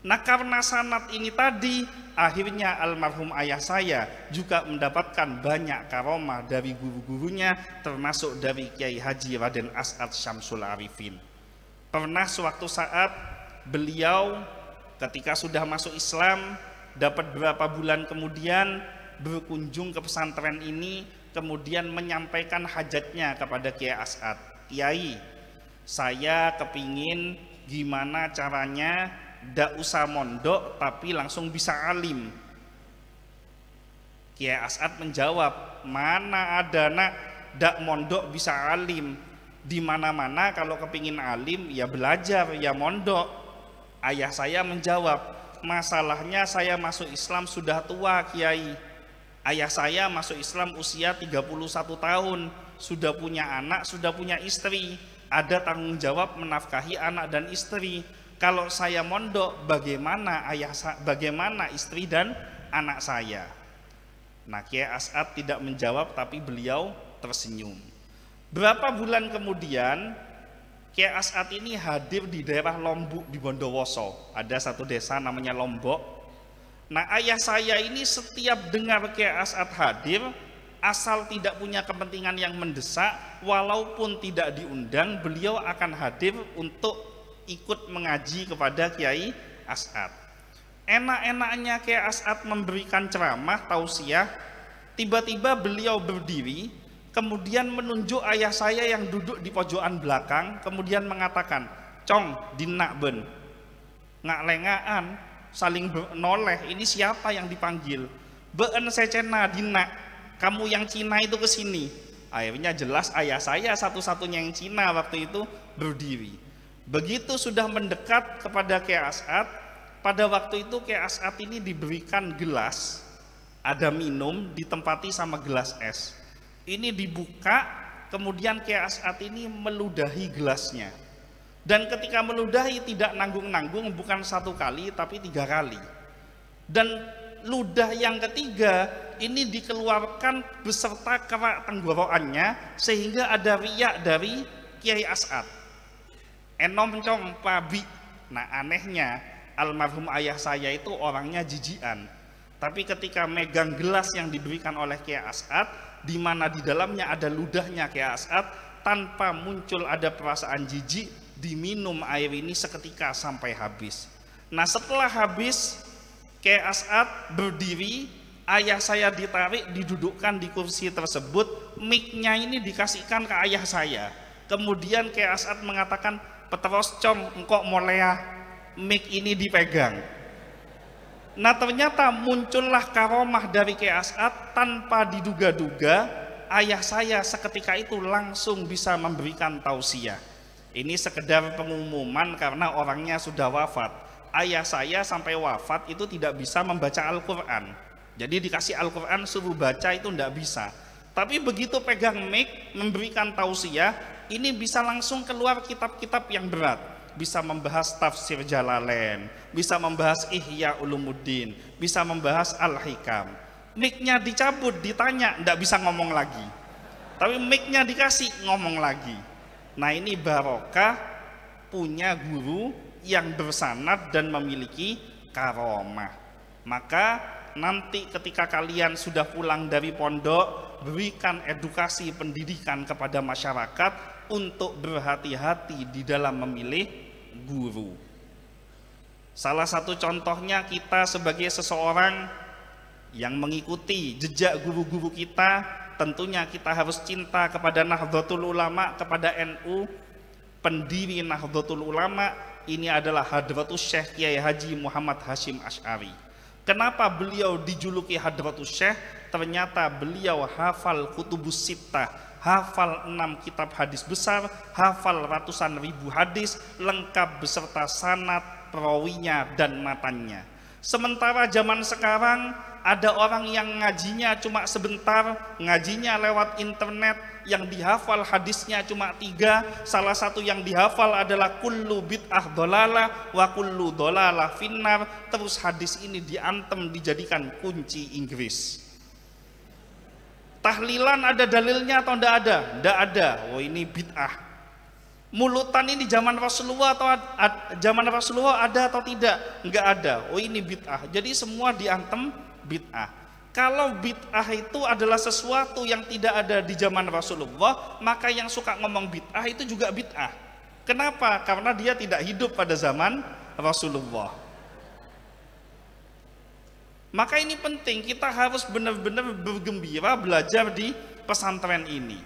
Nah karena sanad ini tadi, akhirnya almarhum ayah saya juga mendapatkan banyak karomah dari guru-gurunya, termasuk dari Kiai Haji Raden As'ad Syamsul Arifin. Pernah suatu saat beliau ketika sudah masuk Islam, dapat berapa bulan kemudian berkunjung ke pesantren ini, kemudian menyampaikan hajatnya kepada Kiai As'ad. Kiai, saya kepingin gimana caranya ndak usah mondok tapi langsung bisa alim. Kiai As'ad menjawab, mana ada nak ndak mondok bisa alim, di mana-mana kalau kepingin alim ya belajar ya mondok. Ayah saya menjawab, masalahnya saya masuk Islam sudah tua Kiai. Ayah saya masuk Islam usia 31 tahun, sudah punya anak, sudah punya istri, ada tanggung jawab menafkahi anak dan istri. Kalau saya mondok, bagaimana bagaimana istri dan anak saya? Nah, Kiai As'ad tidak menjawab, tapi beliau tersenyum. Berapa bulan kemudian, Kiai As'ad ini hadir di daerah Lombok di Bondowoso. Ada satu desa namanya Lombok. Nah, ayah saya ini setiap dengar Kiai As'ad hadir, asal tidak punya kepentingan yang mendesak, walaupun tidak diundang, beliau akan hadir untuk ikut mengaji kepada Kiai As'ad. Enak-enaknya Kiai As'ad memberikan ceramah tausiah, tiba-tiba beliau berdiri, kemudian menunjuk ayah saya yang duduk di pojokan belakang, kemudian mengatakan, "Cong, dinak ben, ngak lengaan, saling noleh, ini siapa yang dipanggil? Beun secena dinak, kamu yang Cina itu kesini." Akhirnya jelas ayah saya satu-satunya yang Cina waktu itu berdiri. Begitu sudah mendekat kepada Kiai As'ad, pada waktu itu Kiai As'ad ini diberikan gelas, ada minum, ditempati sama gelas es. Ini dibuka, kemudian Kiai As'ad ini meludahi gelasnya. Dan ketika meludahi tidak nanggung-nanggung, bukan satu kali tapi 3 kali. Dan ludah yang ketiga ini dikeluarkan beserta kerak tenggorokannya, sehingga ada riak dari Kiai As'ad. Enom cong pabi. Nah anehnya almarhum ayah saya itu orangnya jijian, tapi ketika megang gelas yang diberikan oleh Kiai As'ad, di mana di dalamnya ada ludahnya Kiai As'ad, tanpa muncul ada perasaan jijik, diminum air ini seketika sampai habis. Nah setelah habis, Kiai As'ad berdiri, ayah saya ditarik, didudukkan di kursi tersebut, mic-nya ini dikasihkan ke ayah saya. Kemudian Kiai As'ad mengatakan, "Petros cong, engkok molea, mic ini dipegang." Nah ternyata muncullah karomah dari Kiai As'ad tanpa diduga-duga. Ayah saya seketika itu langsung bisa memberikan tausiah. Ini sekedar pengumuman karena orangnya sudah wafat. Ayah saya sampai wafat itu tidak bisa membaca Al-Quran. Jadi dikasih Al-Quran suruh baca itu tidak bisa. Tapi begitu pegang mic memberikan tausiah, ini bisa langsung keluar kitab-kitab yang berat. Bisa membahas tafsir Jalalain, bisa membahas Ihya Ulumuddin, bisa membahas Al-Hikam. Mic-nya dicabut, ditanya, tidak bisa ngomong lagi. Tapi mic-nya dikasih, ngomong lagi. Nah ini barokah punya guru yang bersanad dan memiliki karomah. Maka nanti ketika kalian sudah pulang dari pondok, berikan edukasi pendidikan kepada masyarakat untuk berhati-hati di dalam memilih guru. Salah satu contohnya kita sebagai seseorang yang mengikuti jejak guru-guru kita, tentunya kita harus cinta kepada Nahdlatul Ulama, kepada NU. Pendiri Nahdlatul Ulama ini adalah Hadratus Syekh Kiai Haji Muhammad Hasyim Asy'ari. Kenapa beliau dijuluki Hadratus Syekh? Ternyata beliau hafal kutubus sittah, hafal 6 kitab hadis besar, hafal ratusan ribu hadis, lengkap beserta sanad, perawinya dan matannya. Sementara zaman sekarang ada orang yang ngajinya cuma sebentar, ngajinya lewat internet, yang dihafal hadisnya cuma 3, salah satu yang dihafal adalah kullu bid'ah dolalah wa kullu dolalah finnar, terus hadis ini diantem dijadikan kunci Inggris. Tahlilan ada dalilnya atau tidak ada? Tidak ada. Oh ini bid'ah. Mulutan ini zaman Rasulullah atau zaman Rasulullah ada atau tidak? Enggak ada. Oh ini bid'ah. Jadi semua diantem bid'ah. Kalau bid'ah itu adalah sesuatu yang tidak ada di zaman Rasulullah, maka yang suka ngomong bid'ah itu juga bid'ah. Kenapa? Karena dia tidak hidup pada zaman Rasulullah. Maka ini penting, kita harus benar-benar bergembira belajar di pesantren ini.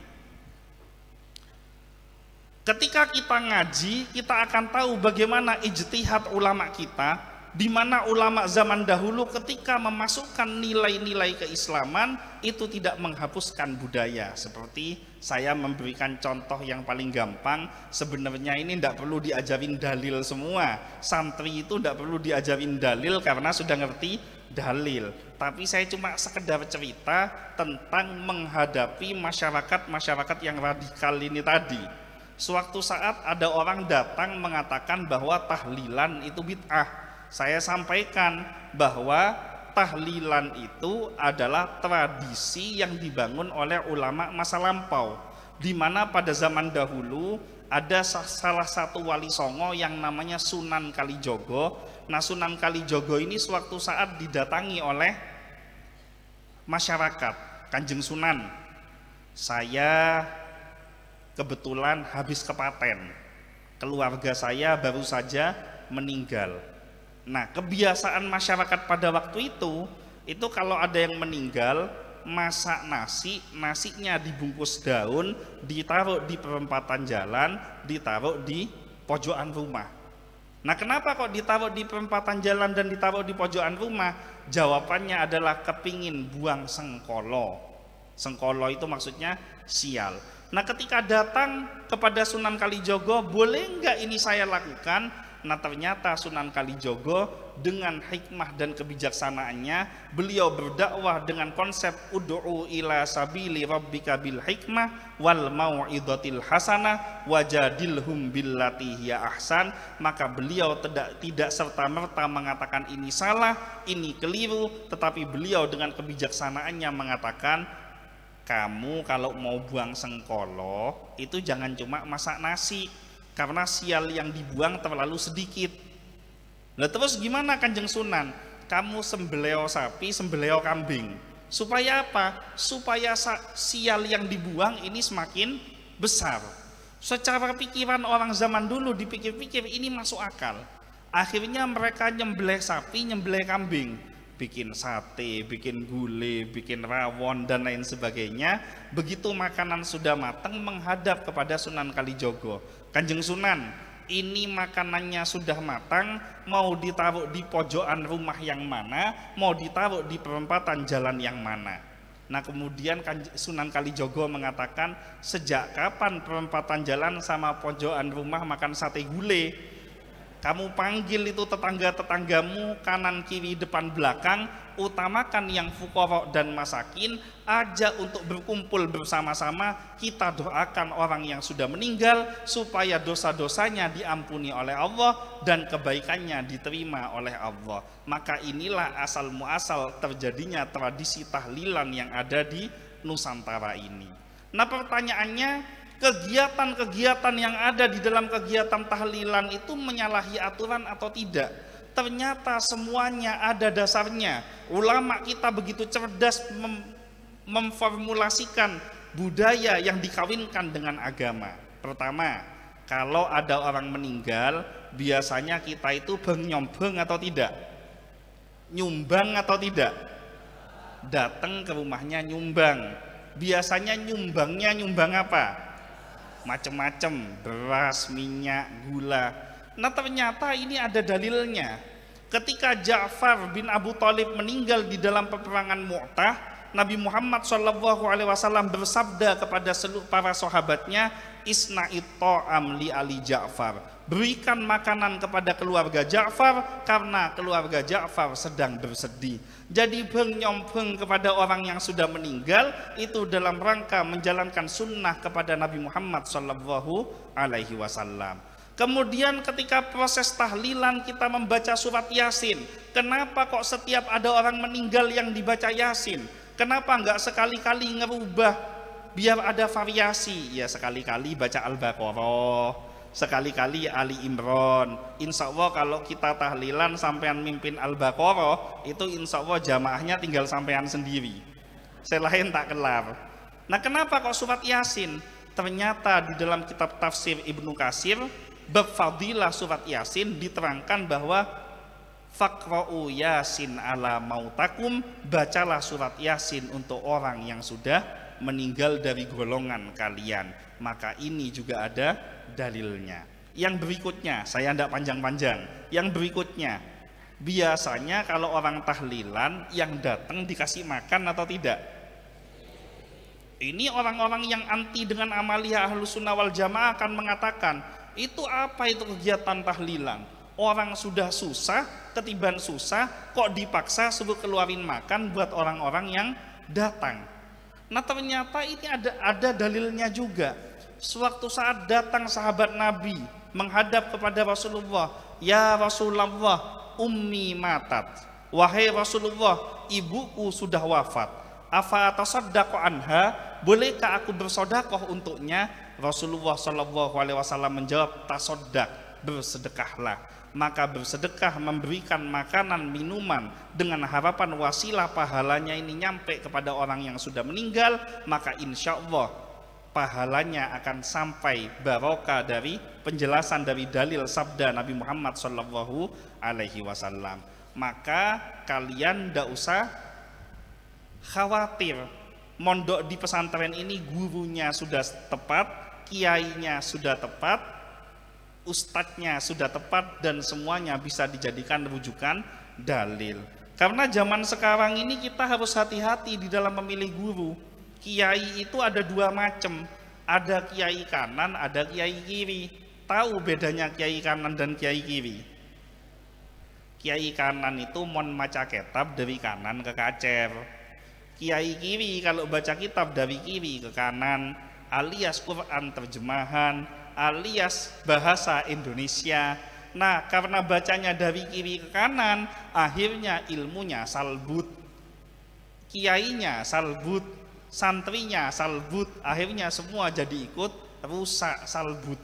Ketika kita ngaji, kita akan tahu bagaimana ijtihad ulama kita, di mana ulama zaman dahulu ketika memasukkan nilai-nilai keislaman itu tidak menghapuskan budaya. Seperti saya memberikan contoh yang paling gampang, sebenarnya ini tidak perlu diajarin dalil semua. Santri itu tidak perlu diajarin dalil karena sudah ngerti dalil. Tapi saya cuma sekedar cerita tentang menghadapi masyarakat yang radikal ini tadi. Suatu saat ada orang datang mengatakan bahwa tahlilan itu bid'ah. Saya sampaikan bahwa tahlilan itu adalah tradisi yang dibangun oleh ulama masa lampau, di mana pada zaman dahulu ada salah satu wali songo yang namanya Sunan Kalijogo. Nah, Sunan Kalijogo ini suatu saat didatangi oleh masyarakat. Kanjeng Sunan, saya kebetulan habis kepaten, keluarga saya baru saja meninggal. Nah, kebiasaan masyarakat pada waktu itu kalau ada yang meninggal, masak nasinya dibungkus daun, ditaruh di perempatan jalan, ditaruh di pojokan rumah. Nah, kenapa kok ditaruh di perempatan jalan dan ditaruh di pojokan rumah? Jawabannya adalah kepingin buang sengkolo. Sengkolo itu maksudnya sial. Nah, ketika datang kepada Sunan Kalijogo, boleh enggak ini saya lakukan? Nah, ternyata Sunan Kalijogo dengan hikmah dan kebijaksanaannya, beliau berdakwah dengan konsep ud'u ila sabili rabbika bil hikmah wal mau'izatil hasanah wajadilhum billati hiya ahsan. Maka beliau tidak serta-merta mengatakan ini salah, ini keliru, tetapi beliau dengan kebijaksanaannya mengatakan, kamu kalau mau buang sengkolo itu jangan cuma masak nasi, karena sial yang dibuang terlalu sedikit. Nah, terus gimana Kanjeng Sunan? Kamu sembelih sapi, sembelih kambing. Supaya apa? Supaya sial yang dibuang ini semakin besar. Secara pikiran orang zaman dulu dipikir-pikir ini masuk akal. Akhirnya mereka nyembelih sapi, nyembelih kambing, bikin sate, bikin gulai, bikin rawon dan lain sebagainya. Begitu makanan sudah matang, menghadap kepada Sunan Kalijogo. Kanjeng Sunan, ini makanannya sudah matang, mau ditaruh di pojokan rumah yang mana, mau ditaruh di perempatan jalan yang mana? Nah, kemudian Sunan Kalijogo mengatakan, sejak kapan perempatan jalan sama pojokan rumah makan sate gulai? Kamu panggil itu tetangga-tetanggamu kanan kiri depan belakang, utamakan yang fuqara dan masakin, ajak untuk berkumpul bersama-sama. Kita doakan orang yang sudah meninggal supaya dosa-dosanya diampuni oleh Allah dan kebaikannya diterima oleh Allah. Maka inilah asal muasal terjadinya tradisi tahlilan yang ada di Nusantara ini. Nah, pertanyaannya, kegiatan-kegiatan yang ada di dalam kegiatan tahlilan itu menyalahi aturan atau tidak? Ternyata semuanya ada dasarnya. Ulama kita begitu cerdas memformulasikan budaya yang dikawinkan dengan agama. Pertama, kalau ada orang meninggal, biasanya kita itu beng-nyombeng atau tidak? Nyumbang atau tidak? Datang ke rumahnya nyumbang. Biasanya nyumbangnya nyumbang apa? Macam-macam, beras, minyak, gula. Nah, ternyata ini ada dalilnya. Ketika Ja'far bin Abu Thalib meninggal di dalam peperangan Mu'tah, Nabi Muhammad SAW bersabda kepada seluruh para sahabatnya, isna'it ta'am li ali Ja'far, berikan makanan kepada keluarga Ja'far karena keluarga Ja'far sedang bersedih. Jadi beng-nyombeng kepada orang yang sudah meninggal itu dalam rangka menjalankan sunnah kepada Nabi Muhammad SAW. Kemudian ketika proses tahlilan kita membaca surat Yasin. Kenapa kok setiap ada orang meninggal yang dibaca Yasin? Kenapa enggak sekali-kali ngerubah biar ada variasi? Ya sekali-kali baca Al-Baqarah, sekali-kali Ali Imran. Insya Allah kalau kita tahlilan sampean mimpin Al-Baqarah, itu insya Allah jamaahnya tinggal sampean sendiri, selain tak kelar. Nah, kenapa kok surat Yasin? Ternyata di dalam kitab tafsir Ibnu Katsir bab fadilah surat Yasin diterangkan bahwa faqra'u Yasin ala mautakum, bacalah surat Yasin untuk orang yang sudah meninggal dari golongan kalian. Maka ini juga ada dalilnya. Yang berikutnya, saya tidak panjang-panjang. Yang berikutnya, biasanya kalau orang tahlilan yang datang dikasih makan atau tidak? Ini orang-orang yang anti dengan amalia Ahlus Sunnah wal Jamaah akan mengatakan, itu apa itu kegiatan tahlilan? Orang sudah susah, ketiban susah, kok dipaksa suruh keluarin makan buat orang-orang yang datang. Nah, ternyata ini ada dalilnya juga. Suatu saat datang sahabat Nabi menghadap kepada Rasulullah, ya Rasulullah, ummi matat. Wahai Rasulullah, ibuku sudah wafat. Afa atasaddaqu anha, bolehkah aku bersedekah untuknya? Rasulullah SAW menjawab, tasoddaq, bersedekahlah. Maka bersedekah, memberikan makanan, minuman dengan harapan wasilah pahalanya ini nyampe kepada orang yang sudah meninggal, maka insya Allah pahalanya akan sampai barokah dari penjelasan dari dalil sabda Nabi Muhammad SAW. Maka kalian tidak usah khawatir, mondok di pesantren ini gurunya sudah tepat, kiainya sudah tepat, ustadznya sudah tepat, dan semuanya bisa dijadikan rujukan dalil. Karena zaman sekarang ini kita harus hati-hati di dalam memilih guru. Kiai itu ada dua macam, ada kiai kanan, ada kiai kiri. Tahu bedanya kiai kanan dan kiai kiri? Kiai kanan itu mon maca kitab dari kanan ke kacer. Kiai kiri kalau baca kitab dari kiri ke kanan, alias Quran terjemahan, alias bahasa Indonesia. Nah, karena bacanya dari kiri ke kanan, akhirnya ilmunya salbut, kiainya salbut, santrinya salbut, akhirnya semua jadi ikut rusak, salbut.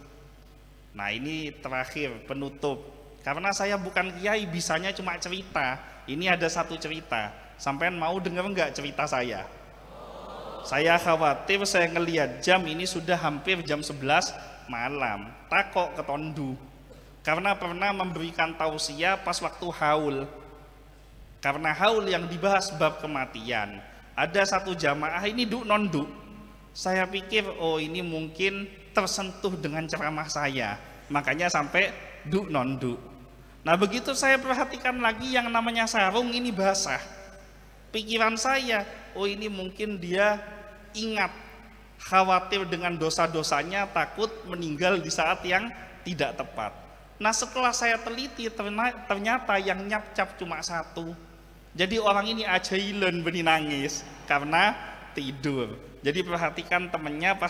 Nah, ini terakhir penutup. Karena saya bukan kiai, bisanya cuma cerita. Ini ada satu cerita. Sampean mau dengar nggak cerita saya? Saya khawatir, saya ngelihat jam ini sudah hampir jam 11 malam. Takok ketondu. Karena pernah memberikan tausiah pas waktu haul. Karena haul yang dibahas bab kematian. Ada satu jamaah ini duk nonduk. Saya pikir, oh ini mungkin tersentuh dengan ceramah saya. Makanya sampai duk nonduk. Nah, begitu saya perhatikan lagi yang namanya sarung ini basah. Pikiran saya, oh ini mungkin dia ingat, khawatir dengan dosa-dosanya, takut meninggal di saat yang tidak tepat. Nah, setelah saya teliti, ternyata yang nyap-cap cuma satu. Jadi orang ini ajailen benih nangis karena tidur. Jadi perhatikan temennya pas